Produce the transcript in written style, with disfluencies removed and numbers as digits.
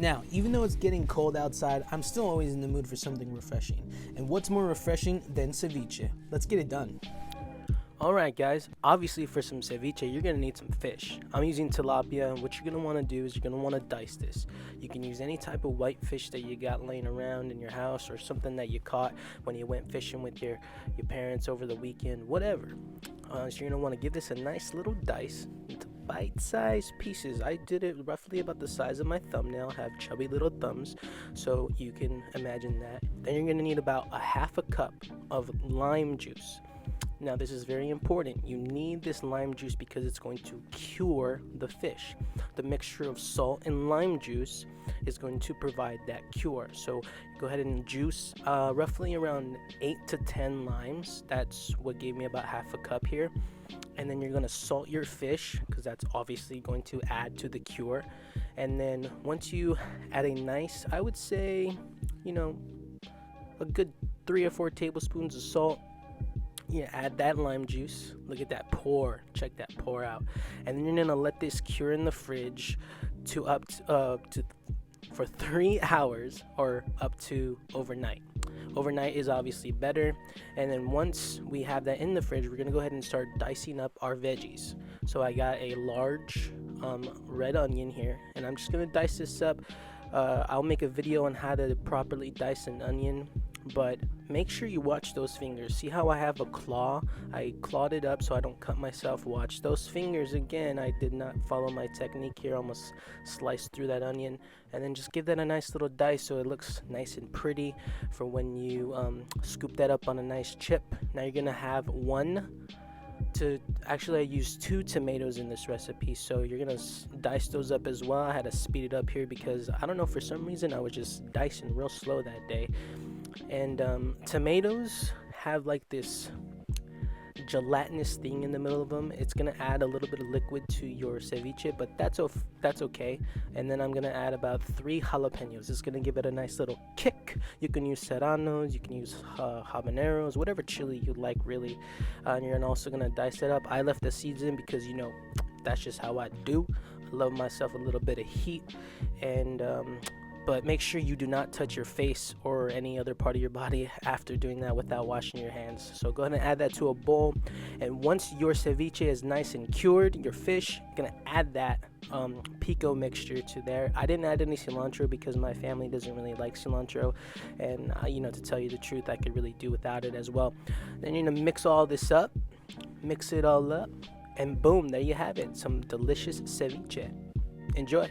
Now, even though it's getting cold outside, I'm still always in the mood for something refreshing. And what's more refreshing than ceviche? Let's get it done. Alright guys, obviously for some ceviche, you're going to need some fish. I'm using tilapia, and what you're going to want to do is you're going to want to dice this. You can use any type of white fish that you got laying around in your house, or something that you caught when you went fishing with your parents over the weekend, whatever. So you're going to want to give this a nice little dice into bite-sized pieces. I did it roughly about the size of my thumbnail. I have chubby little thumbs, so you can imagine that. Then you're going to need about a half a cup of lime juice. Now this is very important. You need this lime juice because it's going to cure the fish. The mixture of salt and lime juice is going to provide that cure. So go ahead and juice roughly around 8 to 10 limes. That's what gave me about half a cup here. And then you're going to salt your fish because that's obviously going to add to the cure. And then once you add a nice, I would say, a good 3 or 4 tablespoons of salt, you add that lime juice. Look at that pour. Check that pour out. And then you're gonna let this cure in the fridge for 3 hours or up to overnight. Overnight is obviously better. And then once we have that in the fridge, we're gonna go ahead and start dicing up our veggies. So I got a large red onion here, and I'm just gonna dice this up. I'll make a video on how to properly dice an onion, but make sure you watch those fingers. See how I have a claw? I clawed it up so I don't cut myself. Watch those fingers again. I did not follow my technique here. Almost sliced through that onion, and then just give that a nice little dice so it looks nice and pretty for when you scoop that up on a nice chip. Now you're gonna have I used 2 tomatoes in this recipe, so you're gonna dice those up as well. I had to speed it up here because I don't know, for some reason I was just dicing real slow that day. And tomatoes have like this gelatinous thing in the middle of them. It's gonna add a little bit of liquid to your ceviche, but that's okay. And then I'm gonna add about 3 jalapenos. It's gonna give it a nice little kick. You can use serranos, you can use habaneros, whatever chili you like, really. And you're also gonna dice it up. I left the seeds in because that's just how I do. I love myself a little bit of heat. And but make sure you do not touch your face or any other part of your body after doing that without washing your hands. So go ahead and add that to a bowl. And once your ceviche is nice and cured, your fish, you're gonna add that pico mixture to there. I didn't add any cilantro because my family doesn't really like cilantro, and to tell you the truth, I could really do without it as well. Then you're gonna mix all this up, mix it all up, and boom, there you have it, some delicious ceviche. Enjoy.